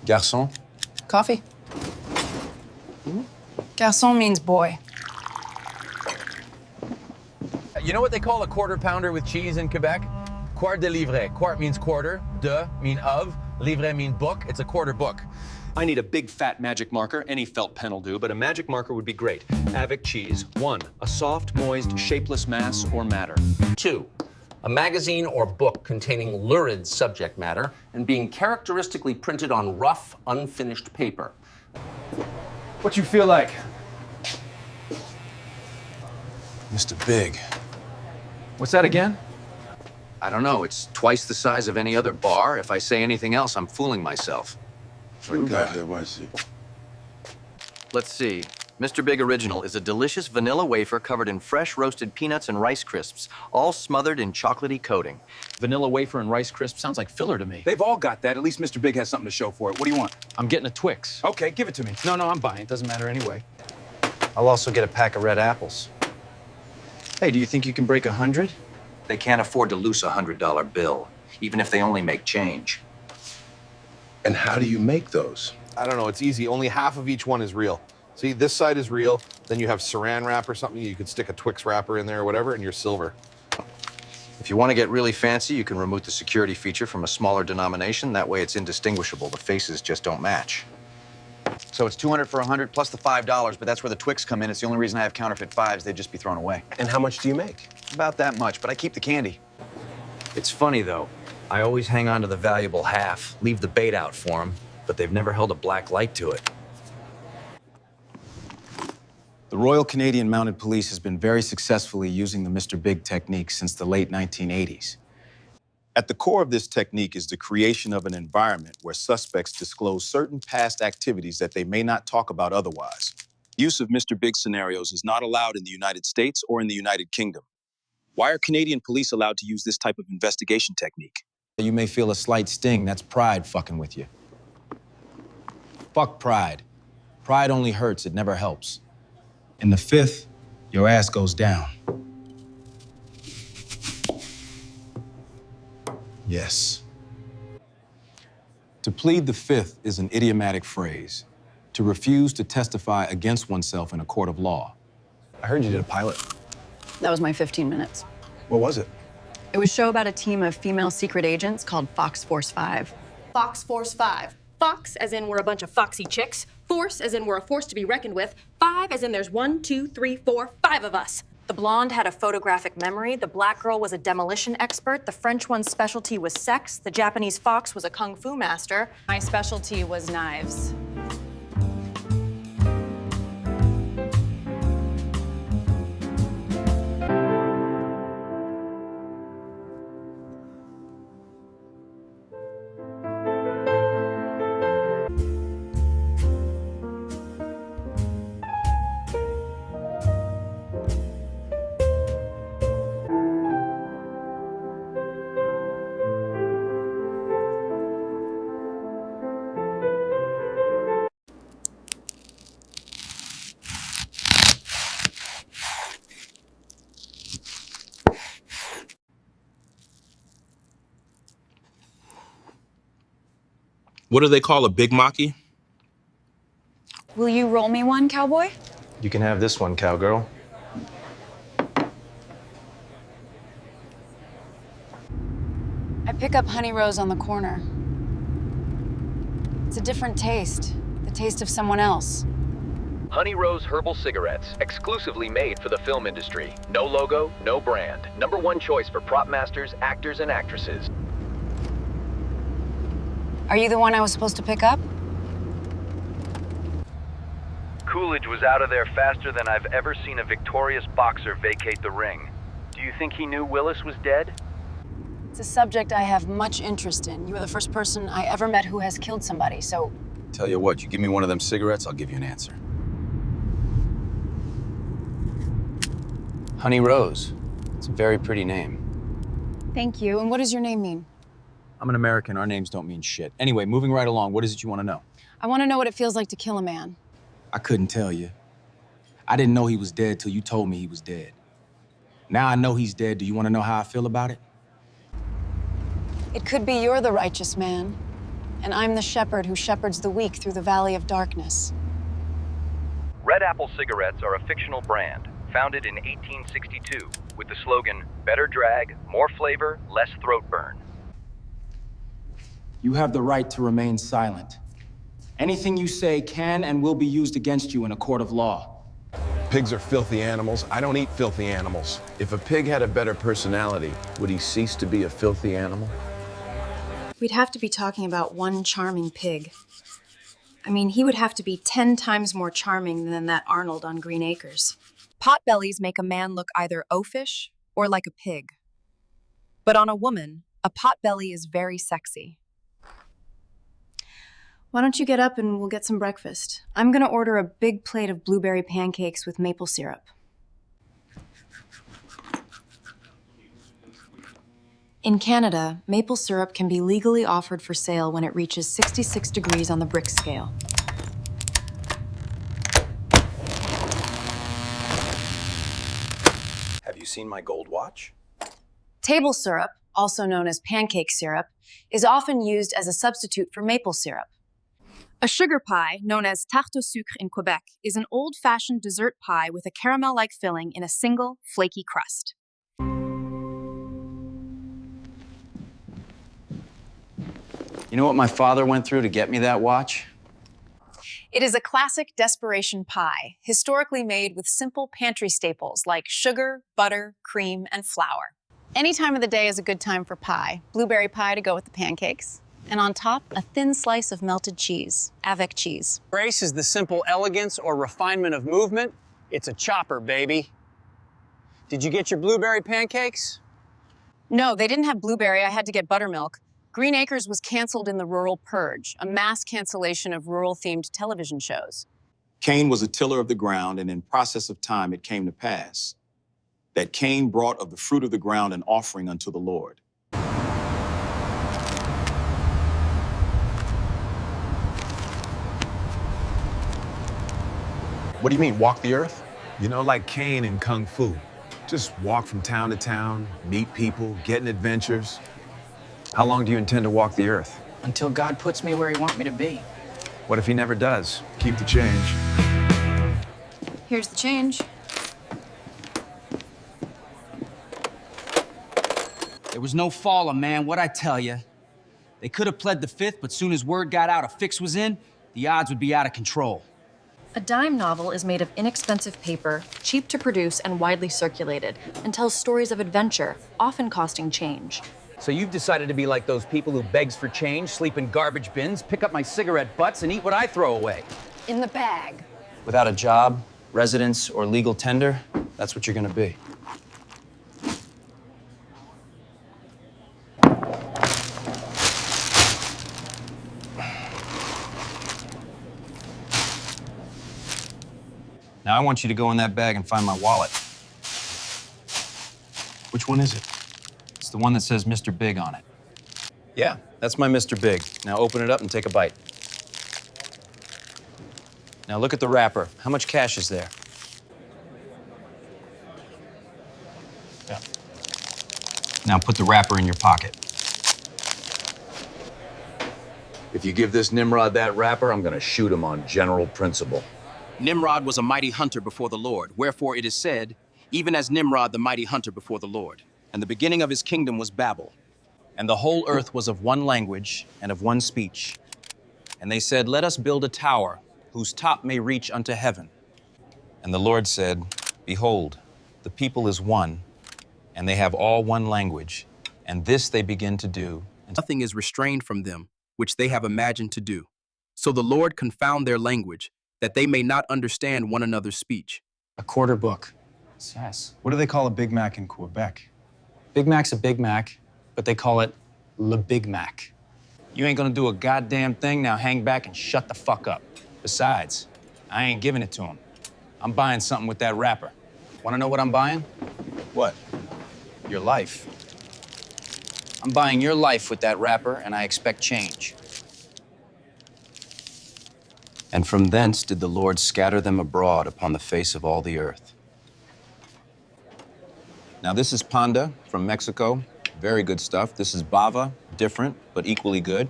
Garçon? Coffee. Garçon means boy. You know what they call a quarter pounder with cheese in Quebec? Quart de livre. Quart means quarter, de mean of, livre mean book. It's a quarter book. I need a big fat magic marker. Any felt pen will do, but a magic marker would be great. Avec cheese. 1, a soft, moist, shapeless mass or matter. 2, a magazine or book containing lurid subject matter and being characteristically printed on rough, unfinished paper. What you feel like? Mr. Big. What's that again? I don't know. It's twice the size of any other bar. If I say anything else, I'm fooling myself. Let's see. Mr. Big Original is a delicious vanilla wafer covered in fresh roasted peanuts and Rice Crisps, all smothered in chocolatey coating. Vanilla wafer and Rice Crisp sounds like filler to me. They've all got that. At least Mr. Big has something to show for it. What do you want? I'm getting a Twix. Okay, give it to me. No, I'm buying. It doesn't matter anyway. I'll also get a pack of red apples. Hey, do you think you can break 100? They can't afford to lose a $100 bill, even if they only make change. And how do you make those? I don't know, it's easy. Only half of each one is real. See, this side is real, then you have saran wrap or something, you could stick a Twix wrapper in there or whatever, and you're silver. If you want to get really fancy, you can remove the security feature from a smaller denomination. That way it's indistinguishable. The faces just don't match. So it's 200 for 100 plus the $5, but that's where the Twix come in. It's the only reason I have counterfeit 5s. They'd just be thrown away. And how much do you make? About that much, but I keep the candy. It's funny, though. I always hang on to the valuable half, leave the bait out for them, but they've never held a black light to it. The Royal Canadian Mounted Police has been very successfully using the Mr. Big technique since the late 1980s. At the core of this technique is the creation of an environment where suspects disclose certain past activities that they may not talk about otherwise. Use of Mr. Big scenarios is not allowed in the United States or in the United Kingdom. Why are Canadian police allowed to use this type of investigation technique? You may feel a slight sting. That's pride fucking with you. Fuck pride. Pride only hurts. It never helps. In the 5th, your ass goes down. Yes. To plead the 5th is an idiomatic phrase. To refuse to testify against oneself in a court of law. I heard you did a pilot. That was my 15 minutes. What was it? It was a show about a team of female secret agents called Fox Force 5. Fox Force 5. Fox, as in we're a bunch of foxy chicks. Force, as in we're a force to be reckoned with. 5, as in there's 1, 2, 3, 4, 5 of us. The blonde had a photographic memory. The black girl was a demolition expert. The French one's specialty was sex. The Japanese fox was a kung fu master. My specialty was knives. What do they call a Big Maki? Will you roll me one, cowboy? You can have this one, cowgirl. I pick up Honey Rose on the corner. It's a different taste. The taste of someone else. Honey Rose herbal cigarettes, exclusively made for the film industry. No logo, no brand. #1 choice for prop masters, actors, and actresses. Are you the one I was supposed to pick up? Coolidge was out of there faster than I've ever seen a victorious boxer vacate the ring. Do you think he knew Willis was dead? It's a subject I have much interest in. You are the first person I ever met who has killed somebody, so... Tell you what, you give me one of them cigarettes, I'll give you an answer. Honey Rose. It's a very pretty name. Thank you. And what does your name mean? I'm an American. Our names don't mean shit. Anyway, moving right along, what is it you want to know? I want to know what it feels like to kill a man. I couldn't tell you. I didn't know he was dead till you told me he was dead. Now I know he's dead. Do you want to know how I feel about it? It could be you're the righteous man, and I'm the shepherd who shepherds the weak through the valley of darkness. Red Apple cigarettes are a fictional brand, founded in 1862, with the slogan, better drag, more flavor, less throat burn. You have the right to remain silent. Anything you say can and will be used against you in a court of law. Pigs are filthy animals. I don't eat filthy animals. If a pig had a better personality, would he cease to be a filthy animal? We'd have to be talking about one charming pig. I mean, he would have to be 10 times more charming than that Arnold on Green Acres. Potbellies make a man look either oafish or like a pig. But on a woman, a potbelly is very sexy. Why don't you get up and we'll get some breakfast? I'm gonna order a big plate of blueberry pancakes with maple syrup. In Canada, maple syrup can be legally offered for sale when it reaches 66 degrees on the Brick scale. Have you seen my gold watch? Table syrup, also known as pancake syrup, is often used as a substitute for maple syrup. A sugar pie, known as tarte au sucre in Quebec, is an old-fashioned dessert pie with a caramel-like filling in a single, flaky crust. You know what my father went through to get me that watch? It is a classic desperation pie, historically made with simple pantry staples like sugar, butter, cream, and flour. Any time of the day is a good time for pie. Blueberry pie to go with the pancakes. And on top, a thin slice of melted cheese, avec cheese. Grace is the simple elegance or refinement of movement. It's a chopper, baby. Did you get your blueberry pancakes? No, they didn't have blueberry. I had to get buttermilk. Green Acres was canceled in the Rural Purge, a mass cancellation of rural-themed television shows. Cain was a tiller of the ground, and in process of time it came to pass that Cain brought of the fruit of the ground an offering unto the Lord. What do you mean, walk the earth? You know, like Cain in Kung Fu. Just walk from town to town, meet people, get in adventures. How long do you intend to walk the earth? Until God puts me where he wants me to be. What if he never does? Keep the change. Here's the change. There was no falling, man, what'd I tell you? They could have pled the fifth, but soon as word got out a fix was in, the odds would be out of control. A dime novel is made of inexpensive paper, cheap to produce and widely circulated, and tells stories of adventure, often costing change. So you've decided to be like those people who begs for change, sleep in garbage bins, pick up my cigarette butts, and eat what I throw away. In the bag. Without a job, residence, or legal tender, that's what you're gonna be. Now I want you to go in that bag and find my wallet. Which one is it? It's the one that says Mr. Big on it. Yeah, that's my Mr. Big. Now open it up and take a bite. Now look at the wrapper. How much cash is there? Yeah. Now put the wrapper in your pocket. If you give this Nimrod that wrapper, I'm gonna shoot him on general principle. Nimrod was a mighty hunter before the Lord, wherefore it is said, even as Nimrod the mighty hunter before the Lord. And the beginning of his kingdom was Babel. And the whole earth was of one language and of one speech. And they said, let us build a tower whose top may reach unto heaven. And the Lord said, behold, the people is one, and they have all one language, and this they begin to do. And nothing is restrained from them, which they have imagined to do. So the Lord confound their language, that they may not understand one another's speech. A quarter book. Yes. What do they call a Big Mac in Quebec? Big Mac's a Big Mac, but they call it Le Big Mac. You ain't gonna do a goddamn thing, now hang back and shut the fuck up. Besides, I ain't giving it to him. I'm buying something with that wrapper. Wanna know what I'm buying? What? Your life. I'm buying your life with that wrapper, and I expect change. And from thence did the Lord scatter them abroad upon the face of all the earth. Now this is Panda from Mexico, very good stuff. This is Bava, different, but equally good.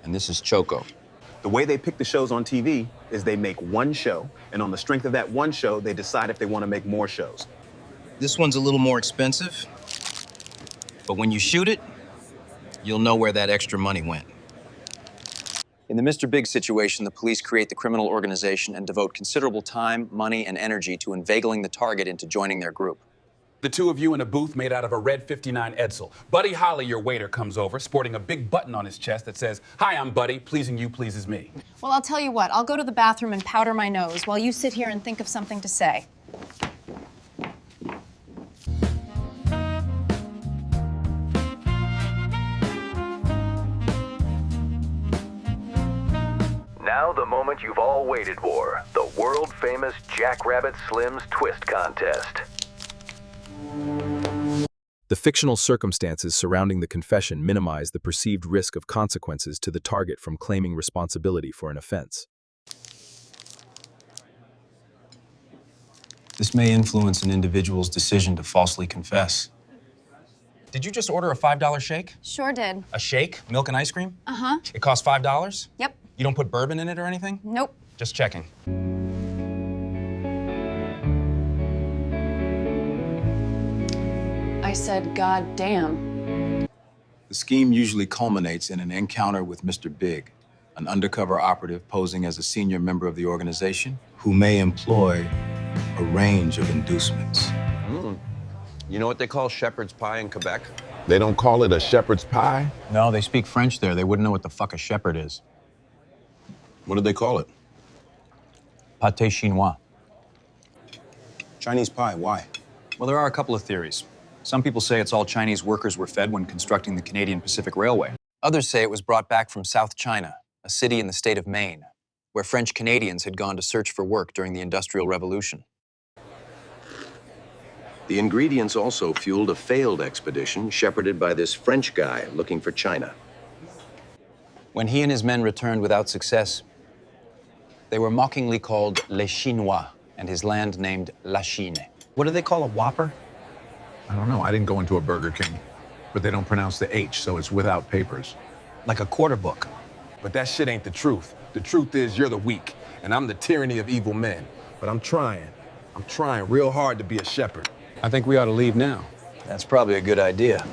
and this is Choco. The way they pick the shows on TV is they make one show, and on the strength of that one show, they decide if they want to make more shows. This one's a little more expensive, but when you shoot it, you'll know where that extra money went. In the Mr. Big situation, the police create the criminal organization and devote considerable time, money, and energy to inveigling the target into joining their group. The two of you in a booth made out of a red 59 Edsel. Buddy Holly, your waiter, comes over, sporting a big button on his chest that says, "Hi, I'm Buddy. Pleasing you pleases me." Well, I'll tell you what. I'll go to the bathroom and powder my nose while you sit here and think of something to say. Now the moment you've all waited for, the world-famous Jackrabbit Slim's Twist Contest. The fictional circumstances surrounding the confession minimize the perceived risk of consequences to the target from claiming responsibility for an offense. This may influence an individual's decision to falsely confess. Did you just order a $5 shake? Sure did. A shake? Milk and ice cream? Uh-huh. It costs $5? Yep. You don't put bourbon in it or anything? Nope. Just checking. I said, God damn. The scheme usually culminates in an encounter with Mr. Big, an undercover operative posing as a senior member of the organization who may employ a range of inducements. You know what they call shepherd's pie in Quebec? They don't call it a shepherd's pie? No, they speak French there. They wouldn't know what the fuck a shepherd is. What do they call it? Pâté chinois. Chinese pie, why? Well, there are a couple of theories. Some people say it's all Chinese workers were fed when constructing the Canadian Pacific Railway. Others say it was brought back from South China, a city in the state of Maine, where French Canadians had gone to search for work during the Industrial Revolution. The ingredients also fueled a failed expedition shepherded by this French guy looking for China. When he and his men returned without success, they were mockingly called Les Chinois, and his land named La Chine. What do they call a Whopper? I don't know. I didn't go into a Burger King. But they don't pronounce the H, so it's without papers. Like a quarter book. But that shit ain't the truth. The truth is you're the weak, and I'm the tyranny of evil men. But I'm trying real hard to be a shepherd. I think we ought to leave now. That's probably a good idea.